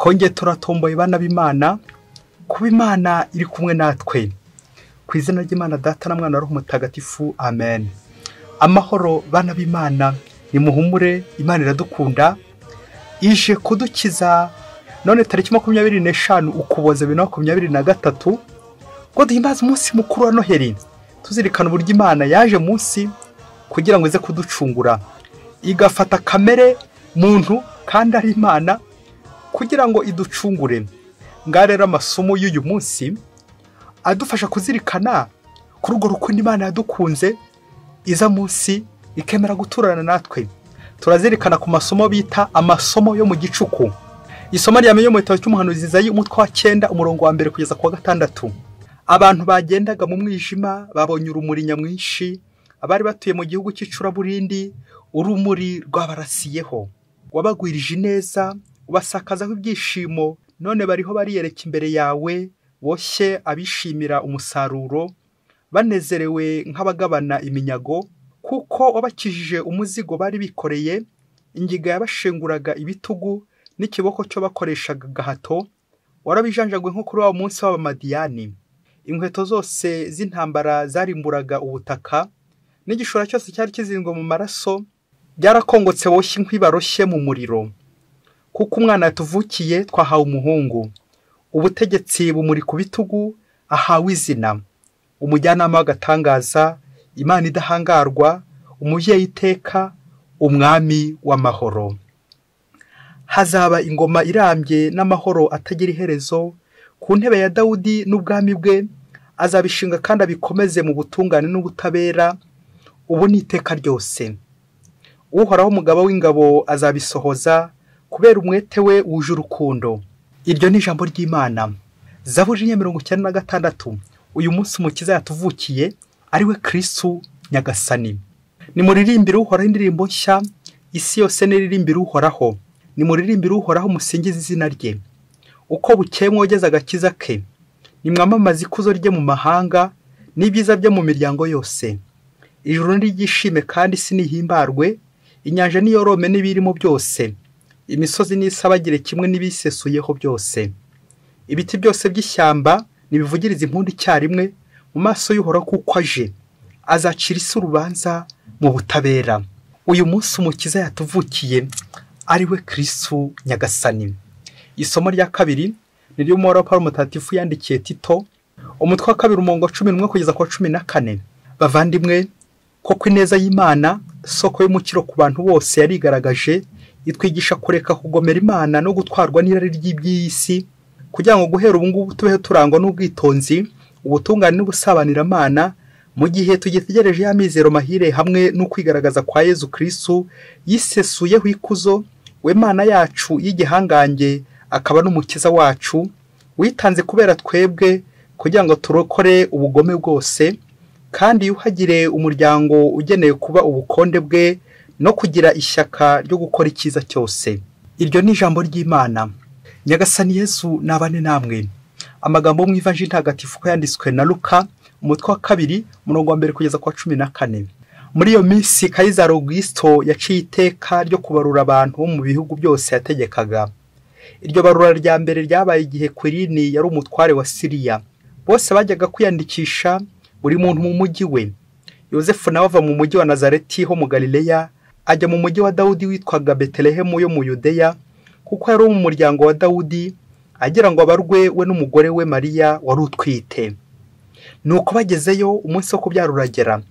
twongeye turatomboye bana b'Imana, kuba Imana iri kumwe natwe. Ku izina ry'Imana Data na Mwana na Roho Mutagatifu, amen. Amahoro bana b'Imana, nimuhumure, Imana iradukunda, ije kudukiza. None tariki 25 Ukuboza 2023 ngo duhimbaze umunsi mukuru wa Noheli, tuzirikana uburyo Imana yaje munsi kugira ngo ize kuducungura, igafata kamere muntu kandi ari Imana kugira ngo iducungure. Ngarera amasomo y'uyu munsi adufasha kuzirikana kuri urwo rukundo Imana yadukunze, iza munsi ikemera guturana natwe. Turazirikana ku masomo bita amasomo yo mu gicuku. Isomo ryamenye mu gitabo cy'umuhanuzi Izayi umutwe wa 9 umurongo wa 1 kugeza ku wa 6. Abantu bagendaga mu mwijima babonye urumuri nyamwinshi, abari batuye mu gihugu cy'icuraburindi urumuri rwabarasiyeho. Wabagwirije neza, ubasakazaho ibyishimo, none bariho bariyereka imbere yawe, boshye abishimira umusaruro, banezerewe nk'abagabana iminyago, kuko wabakijije umuzigo bari bikoreye, ingiga yabashenguraga ibitugu n'ikiboko cyo bakoreshaga gahato, warabijanjagwe nko kuri wa munsi w'Abamadiyani. Inkweto zose z'intambara zarimburaga ubutaka, n'igishura cyose cyari kizingwa mu maraso byarakongotse boshye nk'ibaroshye mu muriro. Kuko umwana yatuvukiye twahawe umuhungu, ubutegetsi bumuri ku bitugu, ahawe izina umujyanama w'agatangaza, Imana idahangarwa, umuvyeyi iteka, umwami w'amahoro. Hazaba ingoma irambye n'amahoro atagira iherezo ku ntebe ya Dawudi n'ubwami bwe, azabishinga kandi abikomeze mu butungane n'ubutabera ubu n'iteka ryose. Uhoraho umugaba w'ingabo azabisohoza kubera umwete we wuje urukundo. Iryo ni ijambo ry'Imana. Zaburi 96. Uyu munsi umukiza yatuvukiye ariwe Kristo Nyagasani. Nimuririmbire Uhoraho indirimbo nshya, isi yose niririmbire Uhoraho. Nimuririmbire Uhoraho musingize izina rye. Uko bukeye mwogeza agakiza ke, nimwamamaze ikuzo rye mu mahanga n'ibyiza bye mu miryango yose. Ijuru n'iryishime kandi isi nihimbarwe, inyanja niyorome n'ibirimo byose, imisozi n'isabagire kimwe n'ibisesuyeho byose. Ibiti byose by'ishyamba nibivugiriza impundu icyarimwe mu maso y'Uhoraho, kuko aje azacira isi urubanza mu butabera. Uyu munsi umukiza yatuvukiye ariwe Kristo Nyagasani. Isomo rya kabiri ni ryo Pawulo Mutagatifu yandikiye Tito umutwe wa 2 umurongo 11 kugeza ku 14. Bavandimwe, koko ineza y'Imana soko y'umukiro ku bantu bose yarigaragaje, itwigisha kureka kugomera Imana no gutwarwa n'irari ry'iby'isi, kugira ngo guhera ubu ngubu tubeho turangwa n'ubwitonzi, ubutungane n'ubusabanira Imana, mu gihe tugitegereje ya mizero mahire hamwe no kwigaragaza kwa Yezu Kristo yisesuyeho ikuzo, we Mana yacu y'igihangange akaba n'umukiza wacu, witanze kubera twebwe kugira ngo turokore ubugome bwose, kandi yuhagire umuryango ugeneye kuba ubukonde bwe no kugira ishyaka ryo gukora icyiza cyose. Iryo ni ijambo ry'Imana. Nyagasani Yezu nabane namwe. Amagambo mu Ivanjili ntagatifu ko yanditswe na Luka umutwe wa 2 umurongo wa 1 kugeza ku 14. Muri iyo minsi Kayizari Augusto yaciye iteka ryo kubarura abantu bo mu bihugu byose yategekaga. Iryo barura rya mbere ryabaye igihe Kwirini yari umutware wa Siriya. Bose bajyaga kwiyandikisha buri muntu mu mujyi we. Yosefu nawe ava mu mujyi wa Nazareti ho mu Galileya ajya mu mujyi wa Dawudi witwaga Betelehemu yo mu Yudeya, kuko yari mu muryango wa Dawudi, agira ngo abarwe we n'umugore we Mariya wari utwite. Nuko bagezeyo umunsi wo kubyara uragera,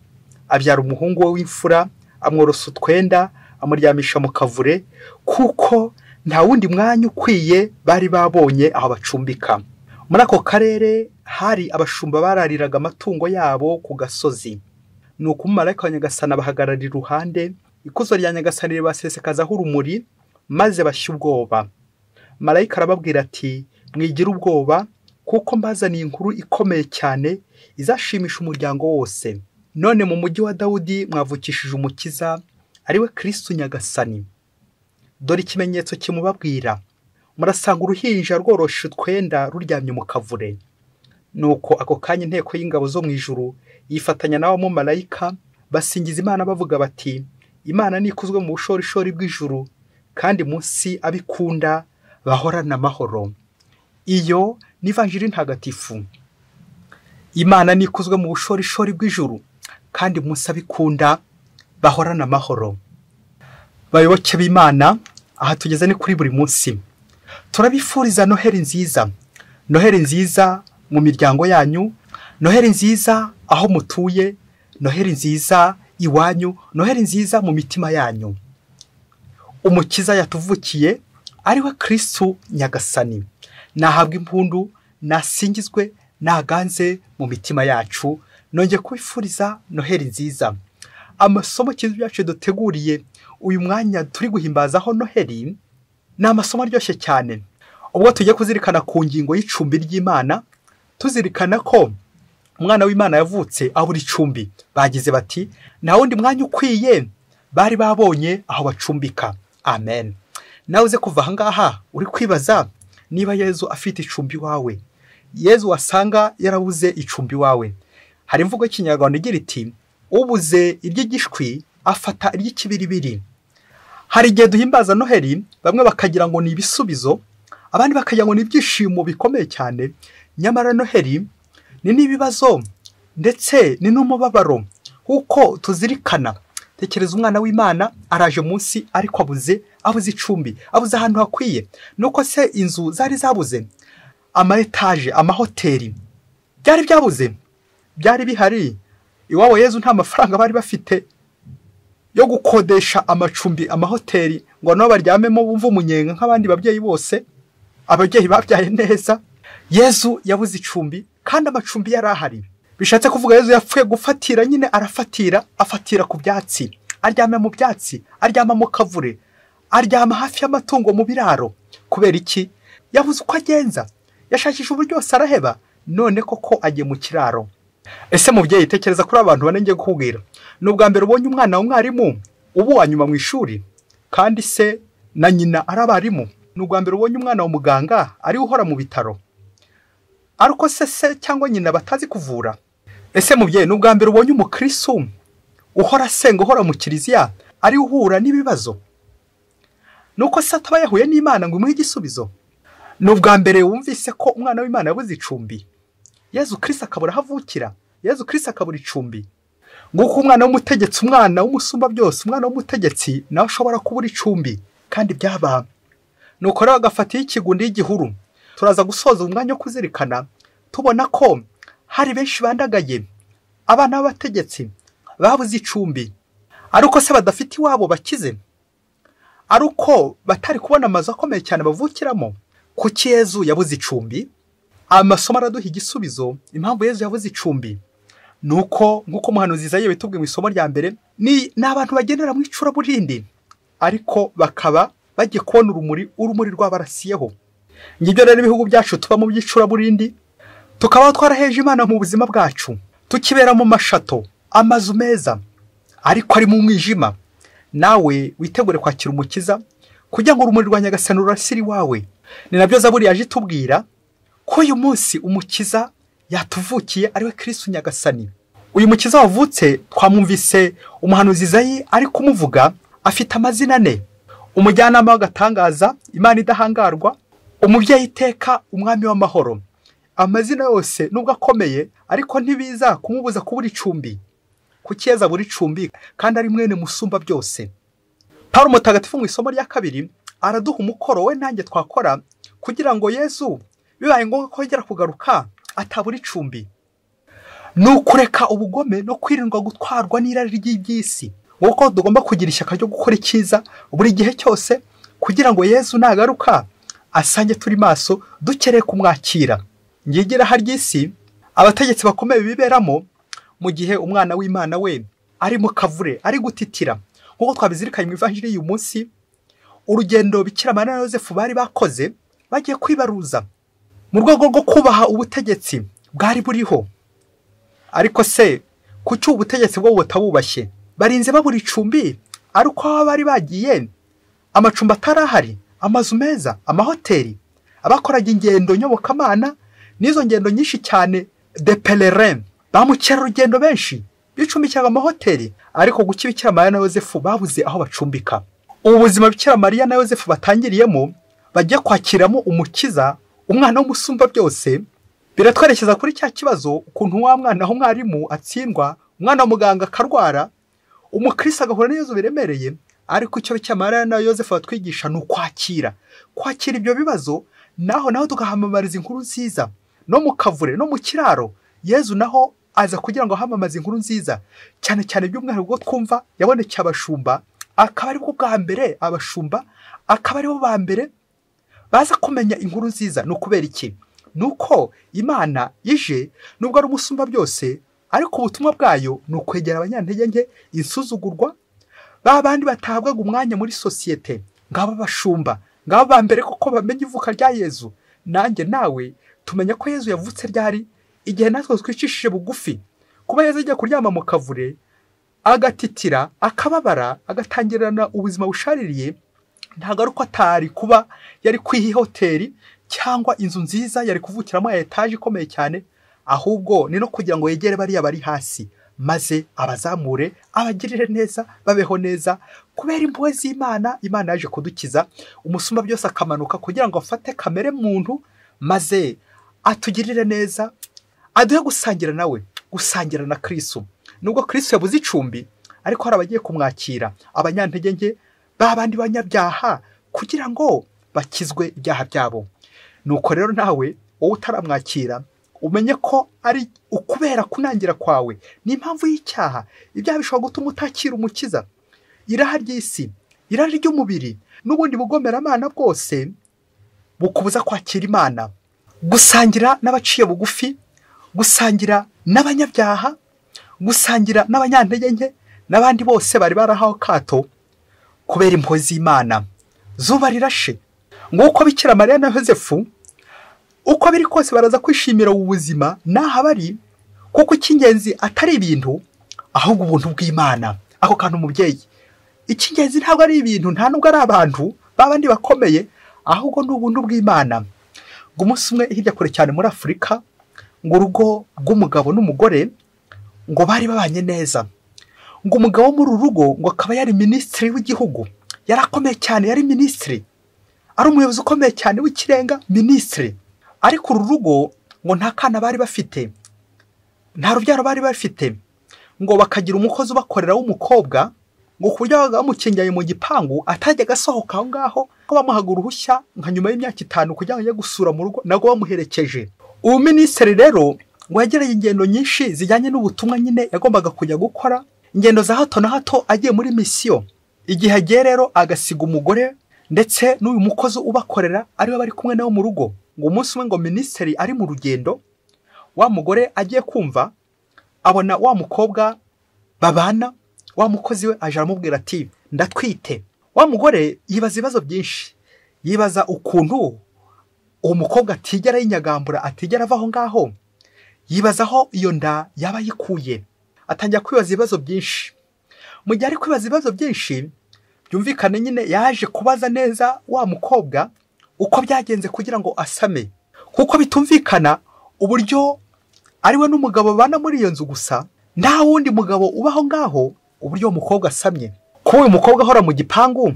abyara umuhungu we w'imfura, amworosa utwenda, amuryamisha mu kavure, kuko nta wundi mwanya ukwiye bari babonye aho bacumbika. Muri ako karere hari abashumba barariraga amatungo yabo ku gasozi. Nuko umumarayika wa Nyagasani abahagararira iruhande, ikuzo rya Nyagasani ribasesekazaho urumuri, maze bashya ubwoba. Marayika arababwira ati, mwigira ubwoba, kuko mbazaniye inkuru ikomeye cyane izashimisha umuryango wose. None mu mujyi wa Dawudi mwavukishije umukiza, ariwe Kristo Nyagasani. Dore ikimenyetso kimubabwira, murasanga uruhinja rworoshe utwenda ruryamye mu kavure. Nuko ako kanya inteko y'ingabo zo mu ijuru yifatanya nawo mu marayika, basingiza Imana bavuga bati, Imana nikuzwe mu bushorishori bw'ijuru, kandi munsi abikunda bahorana amahoro. Iyo ni ivanjiri ntagatifu. Imana nikuzwe mu bushorishori bw'ijuru, kandi munsi abikunda bahorana amahoro. Bayoboke b'Imana, aha tugeze ni kuri buri munsi. Turabifuriza Noheli nziza. Noheli nziza mu miryango yanyu, Noheli nziza aho mutuye, Noheli nziza iwanyu, Noheli nziza mu mitima yanyu. Umukiza yatuvukiye ari we Kristo Nyagasani. Nahabwa impundu, nasingizwe, naganze mu mitima yacu. Nongeye kubifuriza Noheli nziza. Amasomo kizu yacu duteguriye uyu mwanya turi guhimbazaho Noheli ni amasomo aryoshye cyane. Ubwo tugiye kuzirikana ku ngingo y'icumbi ry'Imana, tuzirikana ko umwana w'Imana yavutse abura icumbi. Bagize bati nta wundi mwanya ukwiye bari babonye aho bacumbika. Amen. Nawe uze kuva ahangaha uri kwibaza niba Yezu afite icumbi wawe. Yezu wasanga yarabuze icumbi wawe. Hari imvugo y'ikinyarwanda igira iti ubuze iry'igishwi afata iry'ikibiribiri. Hari igihe duhimbaza Noheli bamwe bakagira ngo ni ibisubizo, abandi bakagira ngo ni ibyishimo bikomeye cyane. Nyamara Noheli ni n'ibibazo ndetse ni n'umubabaro kuko tuzirikana. Tekereza umwana w'Imana araje munsi ariko abuze icumbi, abuze ahantu hakwiye. Nuko se inzu zari zabuze, ama etaje, amahoteli byari byabuze, byari bihari. Iwabo Yezu nta mafaranga bari bafite yo gukodesha amacumbi, amahoteli ngo nabo baryamemo bumva umunyenga nk'abandi babyeyi bose. Ababyeyi babyaye neza. Yezu yabuze icumbi kandi amacumbi yari ahari. Bishatse kuvuga Yezu yapfuye gufatira, nyine afatira ku byatsi, aryama mu byatsi, aryama mu kavure, aryama hafi y'amatungo mu biraro. Kubera iki? Yabuze uko agenza, yashakisha uburyo yose araheba, none koko agiye mu kiraro. Ese mubyeyi, tekereza kuri abantu bane ngiye kukubwira. Ni ubwa mbere ubonye umwana w'umwarimu ubu wa nyuma mu ishuri, kandi se na nyina ari abarimu. Ni ubwa mbere ubonye umwana w'umuganga ari uhora mu bitaro, ariko se cyangwa nyina batazi kuvura. Ese mubyeyi, ni ubwa mbere ubonye umukristo uhora asenga, uhora mu kiliziya, ari uhura n'ibibazo. Nuko se ataba yahuye n'Imana ngo imuhe igisubizo. Ni ubwa mbere wumvise ko umwana w'Imana yabuze icumbi. Yezu Kristo akabura havukira, Yezu Kristo akabura icumbi. Nguko umwana w'umutegetsi, umwana w'umusumba byose, umwana w'umutegetsi nawe ashobora kubura icumbi, kandi byaba. Nuko rero agafatiye ikigundi y'igihuru. Turaza gusoza umwanya wo kuzirikana tubona ko hari benshi bandagaye, abana b'abategetsi babuze icumbi, ariko se badafite iwabo bakize, ariko batari kubona amazu akomeye cyane bavukiramo. Kuki Yezu yabuze icumbi? Amasomo araduha igisubizo impamvu Yezu yabuze icumbi. Nuko nk'uko umuhanuzi Izayi bitubwiye mu isomo rya mbere, ni abantu bagendera mu icuraburindi, ariko bakaba bagiye kubona urumuri rwabarasiyeho. Ngibyo rero ibihugu byacu tuba mu by'icuraburindi, tukaba twaraheje Imana mu buzima bwacu, tukibera mu mashato, amazu meza, ariko ari mu mwijima. Nawe witegure kwakira umukiza kugira ngo urumuri rwa Nyagasani rurasire iwawe. Ni nabyo Zaburi yaje itubwira ko uyu munsi umukiza yatuvukiye ari we Kristo Nyagasani. Uyu mukiza wavutse twamwumvise umuhanuzi Izayi ari kumuvuga, afite amazina ane: umujyanama w'agatangaza, Imana idahangarwa, umubyeyi iteka, umwami w'amahoro. Amazina yose nubwo akomeye, ariko ntibiza kumubuza kubura icumbi. Kuki Yezu abura icumbi kandi ari mwene musumba byose? Pawulo mutagatifu mu isomo rya kabiri araduha umukoro we nanjye twakora kugira ngo Yezu bibaye ngombwa ko yongera kugaruka atabura icumbi. Ni ukureka ubugome no kwirindwa gutwarwa n'irari ry'iby'isi. Nguko tugomba kugira ishyaka ryo gukora icyiza buri gihe cyose kugira ngo Yezu nagaruka asange turi maso, dukereye kumwakira. Ngigira hary'isi abategetsi bakomeye biberamo mu gihe umwana w'Imana we ari mu kavure, ari gutitira. Nguko twabizirikanye mu ivanjiri y'uyu munsi, urugendo Bikira Mariya na Yozefu bari bakoze bagiye kwibaruza mu rwego rwo kubaha ubutegetsi bwari buriho. Ariko se kuki ubutegetsi bwo butabubashye? Barinze babura icumbi, ariko aho bari bagiye amacumbi atarahari, amazu meza, amahoteli. Abakoraga ingendo nyobokamana n'izo ngendo nyinshi cyane, de pèlerin, ba mukerarugendo benshi bicumbikiraga amahoteli. Ariko guki Bikira Mariya na Yozefu babuze aho bacumbika. Ubu buzima Bikira Mariya na Yozefu batangiriyemo bagiye kwakiramo umukiza, umwana w'umusumba byose, biratwerekeza kuri cya kibazo ukuntu wa mwana aho mwarimu atsindwa, umwana wa muganga akarwara, umukristo agahura n'ibibazo biremereye, ariko icyo Mariya na Yosefu batwigisha ni kwakira ibyo bibazo, naho tugahamamariza inkuru nziza. No mu kavure no mu kiraro Yezu naho aza kugira ngo ahamamaze inkuru nziza, cyane cyane by'umwihariko ubwo twumva yabonekeye abashumba, akaba ari bwo bwa mbere abashumba akaba ari bo ba mbere baza kumenya inkuru nziza. Ni ukubera iki? Nuko Imana ije nubwo ari umusumba byose, ariko ubutumwa bwayo ni ukwegera abanyantege nke, insuzugurwa, ba bandi batahabwaga umwanya muri sosiyete, ngaba bashumba, ngaba ba mbere koko bamenye ivuka rya Yezu. Nanjye nawe tumenya ko Yezu yavutse ryari, igihe natwe twicishije bugufi. Kuba Yezu ajya kuryama mu kavure agatitira, akababara, agatangirana ubuzima bushaririye, ntabwo ari uko atari kuba yari kwiha hoteli cyangwa inzu nziza yari kuvukiramo ya etaje ikomeye cyane, ahubwo ni no kugira ngo yegere bariya bari hasi, maze abazamure, abagirire neza, babeho neza. Kubera impuhwe z'Imana, Imana yaje kudukiza, umusumba byose akamanuka kugira ngo afate kamere muntu, maze atugirire neza, aduhe gusangira nawe, gusangira na Kristo. Nubwo Kristo yabuze icumbi, ariko hari abagiye kumwakira, abanyantege nke, ba bandi banyabyaha, kugira ngo bakizwe ibyaha byabo. Nuko rero nawe wowe utaramwakira, umenye ko ari ukubera kunangira kwawe, ni impamvu y'icyaha. Ibyaha bishobora gutuma utakira umukiza. Iraha ry'isi, iraha ry'umubiri, n'ubundi bugomeramana bwose bukubuza kwakira Imana. Gusangira n'abaciye bugufi, gusangira n'abanyabyaha, gusangira n'abanyantege nke, n'abandi bose bari barahawe kato kubera impuhwe z'Imana. Zuba rirashe, nguko Bikira Mariya na Yosefu uko biri kose baraza kwishimira ubuzima naho bari, kuko icy'ingenzi atari ibintu, ahubwo ubuntu bw'Imana. Ako kantu umubyeyi, icy'ingenzi ntabwo ari ibintu, nta nubwo ari abantu babandi bakomeye, ahubwo ni ubuntu bw'Imana. Ngo umunsi umwe hirya kure cyane muri Afurika, ngo urugo rw'umugabo n'umugore ngo bari babanye neza. Ngo umugabo muri uru rugo ngo akaba yari minisitiri w'igihugu, yari akomeye cyane, yari minisitiri, ari umuyobozi ukomeye cyane w'ikirenga, minisitiri. Ariko uru rugo ngo nta kana bari bafite, nta rubyaro bari bafite, ngo bakagira umukozi ubakorera w'umukobwa, ngo ku buryo bamukingiye mu gipangu atajya agasohoka aho ngaho, ko bamuhaga uruhushya nka nyuma y'imyaka 5 kugira ngo ajye gusura mu rugo, nabwo bamuherekeje. Uwo minisitiri rero ngo yagereye ingendo nyinshi zijyanye n'ubutumwa, nyine yagombaga kujya gukora ingendo za hato na hato agiye muri misiyo. Igihe agiye rero agasiga umugore ndetse n'uyu mukozi ubakorera ariwe bari kumwe nawe mu rugo. Ngo umunsi umwe ngo minisitiri ari mu rugendo, wa mugore agiye kumva, abona wa mukobwa babana, wa mukozi we aje aramubwira ati ndatwite. Wa mugore yibaza ibibazo byinshi, yibaza ukuntu uwo mukobwa atigera yinyagambura, atigera ava aho ngaho, yibaza aho iyo nda yaba yikuye. Atangira kwibaza ibibazo byinshi. Mu gihe ari kwibaza ibibazo byinshi, byumvikane nyine yaje kubaza neza wa mukobwa uko byagenze kugira ngo asame, kuko bitumvikana uburyo ariwe n'umugabo bana muri iyo nzu gusa, nta wundi mugabo ubaho ngaho, uburyo umukobwa asamye. Kuba uyu mukobwa ahora mu gipangu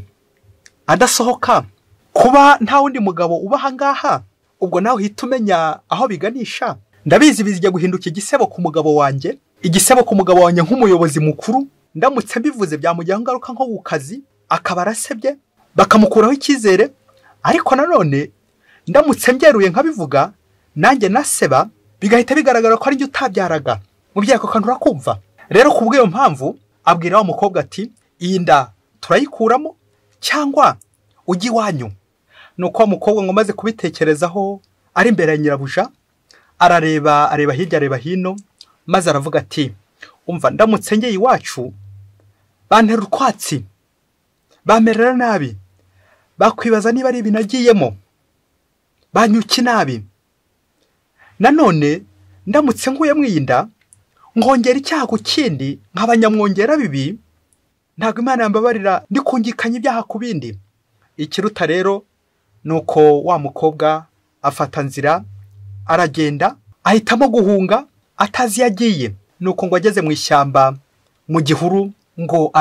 adasohoka, kuba nta wundi mugabo ubaha ngaha, ubwo nawe uhita umenya aho biganisha. Ndabizi bizijya guhinduka igisebo ku mugabo wanjye, igisebo ku mugabo wanjye nk'umuyobozi mukuru. Ndamutse mbivuze byamujyaho ngaruka nko ku kazi, akaba arasebye, bakamukuraho icyizere. Ariko nanone ndamutse mbyeruye nkabivuga, nanjye naseba, bigahita bigaragara ko ari njye utabyaraga. Mubyeyi, ako kantu urakumva? Rero kubw'iyo mpamvu abwira wa mukobwa ati iyi nda turayikuramo cyangwa ujye iwanyu. Nuko wa mukobwa ngo maze kubitekerezaho ari imbere ya nyirabuja, areba hirya areba hino, maze aravuga ati umva, ndamutse ngeye iwacu bantera utwatsi, bamerera nabi, bakwibaza niba ari ibintu agiyemo, banyuki nabi. Nanone ndamutse nguye mwinda ngongera icyaha ku kindi, nk'abanyamwongera bibi, ntabwo Imana yambabarira ndi kungikanya ibyaha ku bindi. Ikiruta rero nuko wa mukobwa afata nzira, aragenda, ahitamo guhunga atazi yagiye. Nuko ngo ageze mu ishyamba mu gihuru, ngo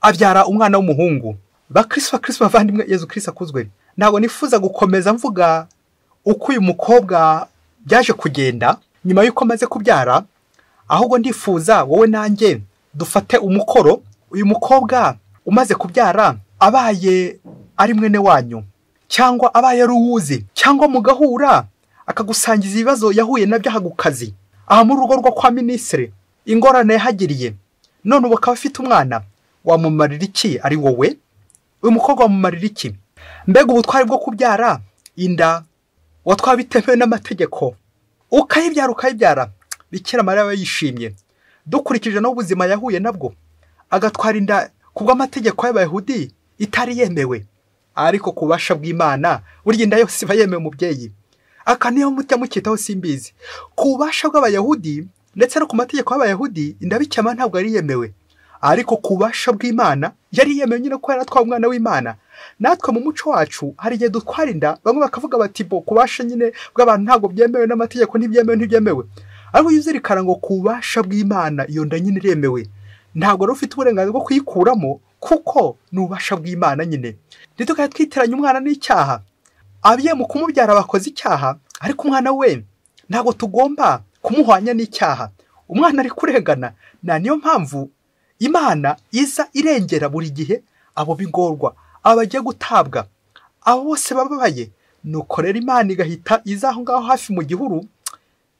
abyara umwana w'umuhungu. Bakristo bavandimwe, Yezu Kristo akuzwe. ntabwo nifuza gukomeza mvuga uko uyu mukobwa byaje kugenda nyuma y'uko amaze kubyara, ahubwo ndifuza wowe nanjye dufate umukoro. Uyu mukobwa umaze kubyara abaye ari mwene wanyu cyangwa abaye ari uwuzi cyangwa mugahura akagusangiza ibibazo yahuye nabyo aha ku kazi, aha mu rugo rwo kwa minisitiri, ingorane yahagiriye, none ubu akaba afite umwana, wamumarira iki ari wowe? Uyu mukobwa wamumarira iki? Mbega ubutwari bwo kubyara inda watwaye bitemewe n'amategeko, ukayibyara Bikira Mariya aba yishimye, dukurikije n'ubuzima yahuye nabwo, agatwara inda kubw'amategeko y'Abayahudi itari yemewe. Ariko ku bubasha bw'Imana burya inda yose iba yemewe umubyeyi. Aka niyo mujya mukitaho simbizi. Ku bubasha bw'Abayahudi ndetse no ku mategeko y'Abayahudi inda bikema ntabwo ari yemewe, ariko ku bubasha bw'Imana yari yemewe nyine ko yaratwaye umwana w'Imana. Natwe mu muco wacu hari igihe dutwara inda, bamwe bakavuga bati bo kubasha nyine bw'abantu ntabwo byemewe n'amategeko, ntibyemewe. Ariko yuzirikana ngo ku bubasha bw'Imana iyo nda nyine iremewe, ntabwo rero ufite uburenganzira bwo kuyikuramo kuko ni ububasha bw'Imana nyine. Ntitukaye twitiranya umwana n'icyaha. Abiye mu kumubyara bakoze icyaha, ariko umwana we ntabwo tugomba kumuhwanya n'icyaha. Umwana ari kurengana, niyo mpamvu Imana iza irengera buri gihe abo bigorwa, abo bagiye gutabwa, abo bose bababaye. Nuko rero Imana igahita iza aho ngaho hafi mu gihuru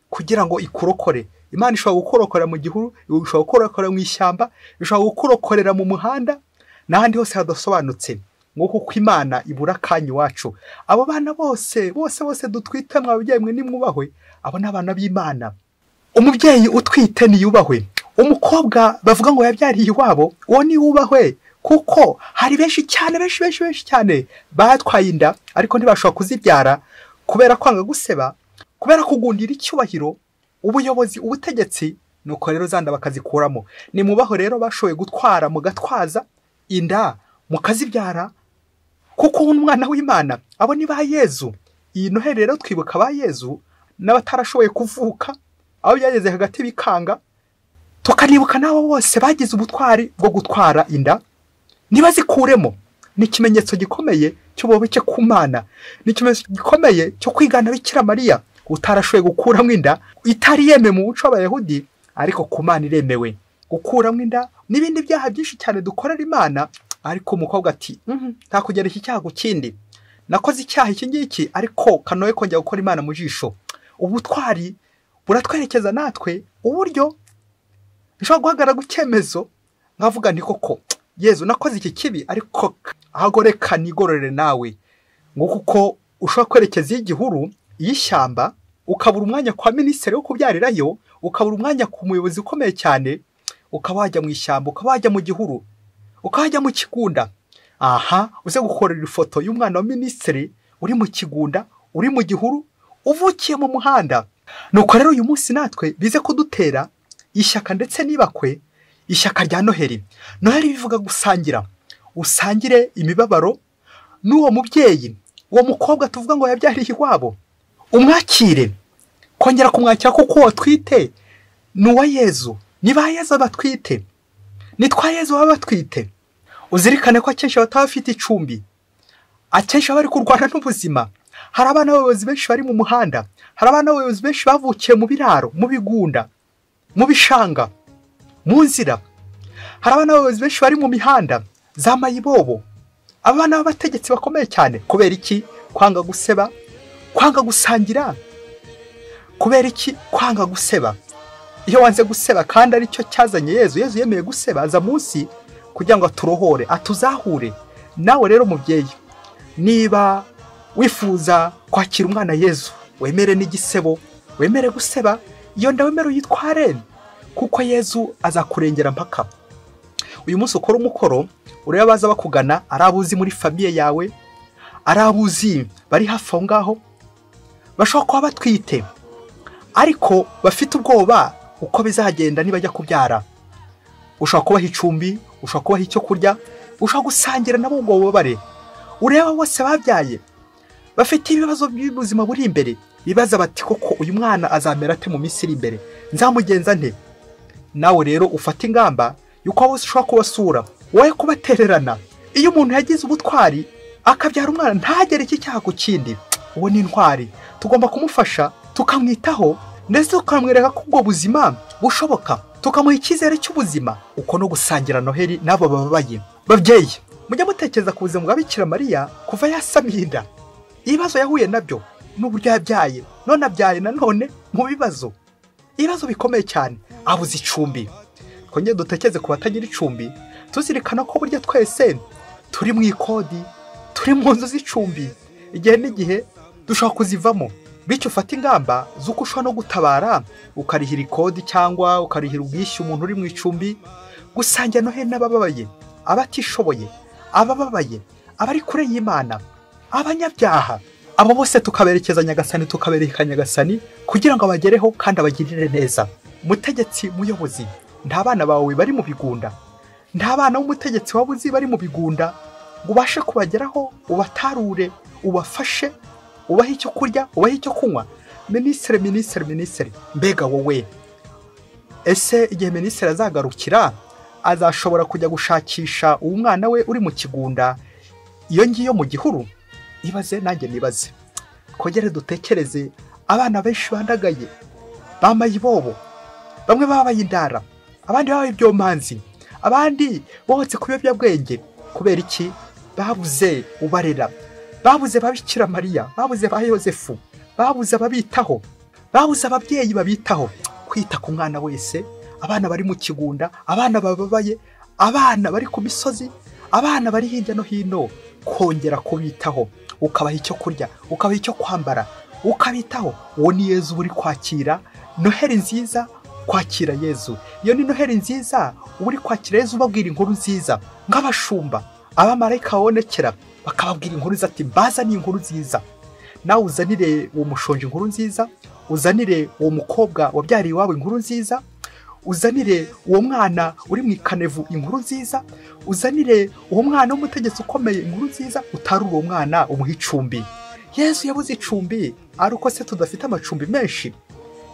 kugira ngo ikurokore. Imana ishobora gukorokora mu gihuru, ishobora gukorokora mu ishyamba, ishobora gukorokorera mu muhanda n'ahandi hose hadasobanutse, nk'uko uko Imana ibura akanya iwacu. Abo bana bose dutwite mwababyeyi mwe nimwubahwe, abo ni abana b'Imana. Umubyeyi utwite niyubahwe. Umukobwa bavuga ngo yabyariye iwabo, uwo niyubahwe, kuko hari benshi cyane batwaye inda ariko ntibashobora kuzibyara kubera kwanga guseba, kubera kugundira icyubahiro, ubuyobozi, ubutegetsi. Nuko rero zanda bakazikuramo. Ni mubaho rero bashoboye gutwara mugatwaza inda mukazibyara, kuko umwana w'Imana abo ni ba Yezu. Iyi Noheli rero twibuka ba Yezu n'abatarashoboye kuvuka, abo byageze hagati bikanga, tukanibuka n'abo bose bagize ubutwari bwo gutwara inda nibazikuremo. Ni ikimenyetso gikomeye cy'ububabike ku Mana, ni ikimenyetso gikomeye cyo kwigana Bikira Mariya utarashoboye gukuramo inda itari yemewe mu muco w'Abayahudi, ariko ku Mana iremewe gukuramo inda n'ibindi byaha byinshi cyane dukorera Imana. Ariko umukobwa ati nta kugera iki cyaha ku kindi, nakoze icyaha iki ngiki ariko kanoye kongera gukora Imana mu jisho. Ubutwari buratwerekeza natwe uburyo bishobora guhagarara gucyemezo, nkavuga nti koko Yezu nakoze iki kibi, ariko ahagoreka nigororere nawe. Ngo kuko ushobora kwerekeza y'igihuru, y'ishyamba, ukabura umwanya kwa minisitiri wo kubyarirayo, ukabura umwanya ku muyobozi ukomeye cyane, ukaba wajya mu ishyamba, ukaba wajya mu gihuru, ukajya mu kigunda. Aha uze gukorera ifoto y'umwana wa minisitiri uri mu kigunda, uri mu gihuru, uvukiye mu muhanda. Nuko rero uyu munsi natwe bize kudutera ishyaka ndetse nibakwe ishyaka rya Noheli. Noheli bivuga gusangira, usangire imibabaro n'uwo mubyeyi, uwo mukobwa tuvuga ngo yabyariye iwabo, umwakire, kongera kumwakira kuko watwite ni uwa Yezu. Ni ba Yezu batwite, ni twa Yezu baba batwite. Uzirikane ko akenshi bataba bafite icumbi, akenshi bari kurwana n'ubuzima. Hari abana b'abayobozi benshi bari mu muhanda, hari abana b'abayobozi benshi bavukiye mu biraro, mu bigunda, mu bishanga, mu nzira. Hari abana b'abayobozi benshi bari mu mihanda za mayibobo, abana b'abategetsi bakomeye cyane. Kubera iki? Kwanga guseba, kwanga gusangira. Kubera iki? Kwanga guseba. Iyo wanze guseba kandi ari cyo cyazanye Yezu, Yezu yemeye guseba, aza munsi kugira ngo aturohore, atuzahure. Nawe rero mubyeyi, niba wifuza kwakira umwana Yezu, wemere n'igisebo, wemere guseba, iyo nda wemere uyitware, kuko Yezu azakurengera mpaka. Uyu munsi ukora umukoro, ureba baza bakugana, arabuzi muri famiye yawe, arabuzi bari hafi aho ngaho, bashobora kuba batwite ariko bafite ubwoba uko bizagenda nibajya kubyara. Ushobora kubaha icumbi, ushobora kubaha icyo kurya, ushobora gusangira nabo ubwo bubabare. Ureba bose babyaye bafite ibibazo by'ubuzima buri imbere, bibaza bati koko uyu mwana azamera ate mu minsi iri imbere, nzamugenza nte? Nawe rero ufata ingamba yuko bose ushobora kubasura, wowe kubatererana. Iyo umuntu yagize ubutwari akabyara umwana ntagere iki cyaha ku kindi, uwo ni intwari. Tugomba kumufasha tukamwitaho ndetse tukamwereka ko ubwo buzima bushoboka, tukamuha icyizere cy'ubuzima. Uko no gusangira Noheli n'abo bababaye. Babyeyi, mujya mutekereza ku buzima bwa Bikira Mariya kuva yasamiye inda, ibibazo yahuye nabyo n'uburyo yabyaye, none abyaye nanone mu bibazo bikomeye cyane, abuze icumbi. Twongere dutekereze ku batagira icumbi, tuzirikana ko burya twese turi mu ikodi, turi mu nzu z'icumbi, igihe n'igihe dushobora kuzivamo. Bityo ufata ingamba z'uko ushobora no gutabara ukarihira ikodi cyangwa ukarihira ubwishyu umuntu uri mu icumbi, gusangira Noheli n'abababaye, abatishoboye, abababaye, abari kure y'Imana, abanyabyaha. Abo bose tukaberekeza Nyagasani, tukabereka Nyagasani kugira ngo abagereho kandi abagirire neza. Mutegetsi, muyobozi, nta bana bawe bari mu bigunda, nta bana w'umutegetsi wabuzi bari mu bigunda, ngo ubashe kubageraho, ubatarure, ubafashe, ubahe icyo kurya, ubahe icyo kunywa. Minisitiri, mbega wowe, ese igihe minisitiri azagarukira azashobora kujya gushakisha uwo mwana we uri mu kigunda iyo ngiyo mu gihuru? Ibaze nanjye nibaze. Kongere dutekereze abana benshi bandagaye, bambaye ibobo, bamwe babaye indara, abandi babaye ibyomanzi, abandi bohotse ku biyobyabwenge. Kubera iki? Babuze ubarera, babuze Bikira Mariya, babuze ba Yosefu, babuze ababitaho, babuze ababyeyi babitaho. Kwita ku mwana wese, abana bari mu kigunda, abana bababaye, abana bari ku misozi, abana bari hirya no hino, kongera kubitaho, ukabaha icyo kurya, ukabaha icyo kwambara, ukabitaho. Uwo ni Yezu uri kwakira Noheli nziza, kwakira Yezu. Iyo ni Noheli nziza, uri kwakira Yezu ubabwira inkuru nziza. Nk'abashumba, abamarayika babonekera bakababwira inkuru nziza, ati mbazaniye inkuru nziza. Nawe uzanire uwo mushonje inkuru nziza, uzanire uwo mukobwa wabyariye iwawe inkuru nziza, uzanire uwo mwana uri mu ikanevu inkuru nziza, uzanire uwo mwana w'umutegetsi ukomeye inkuru nziza. Utarura uwo mwana umuha icumbi. Yezu yabuze icumbi, ari uko se tudafite amacumbi menshi.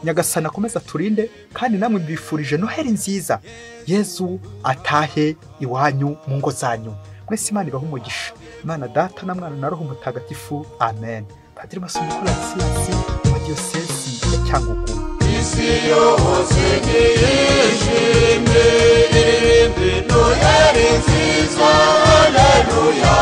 Nyagasani akomeza turinde, kandi namwe mbifurije Noheli nziza. Yezu atahe iwanyu mu ngo zanyu. Mwese Imana ibahe umugisha. Imana Data na Mwana na Roho Mutagatifu. Amen. Padiri Masomo Kurikira wa Diyosezi ya Cyangugu. Isi yose niyishime, iririmbe Noheli nziza, haleluya.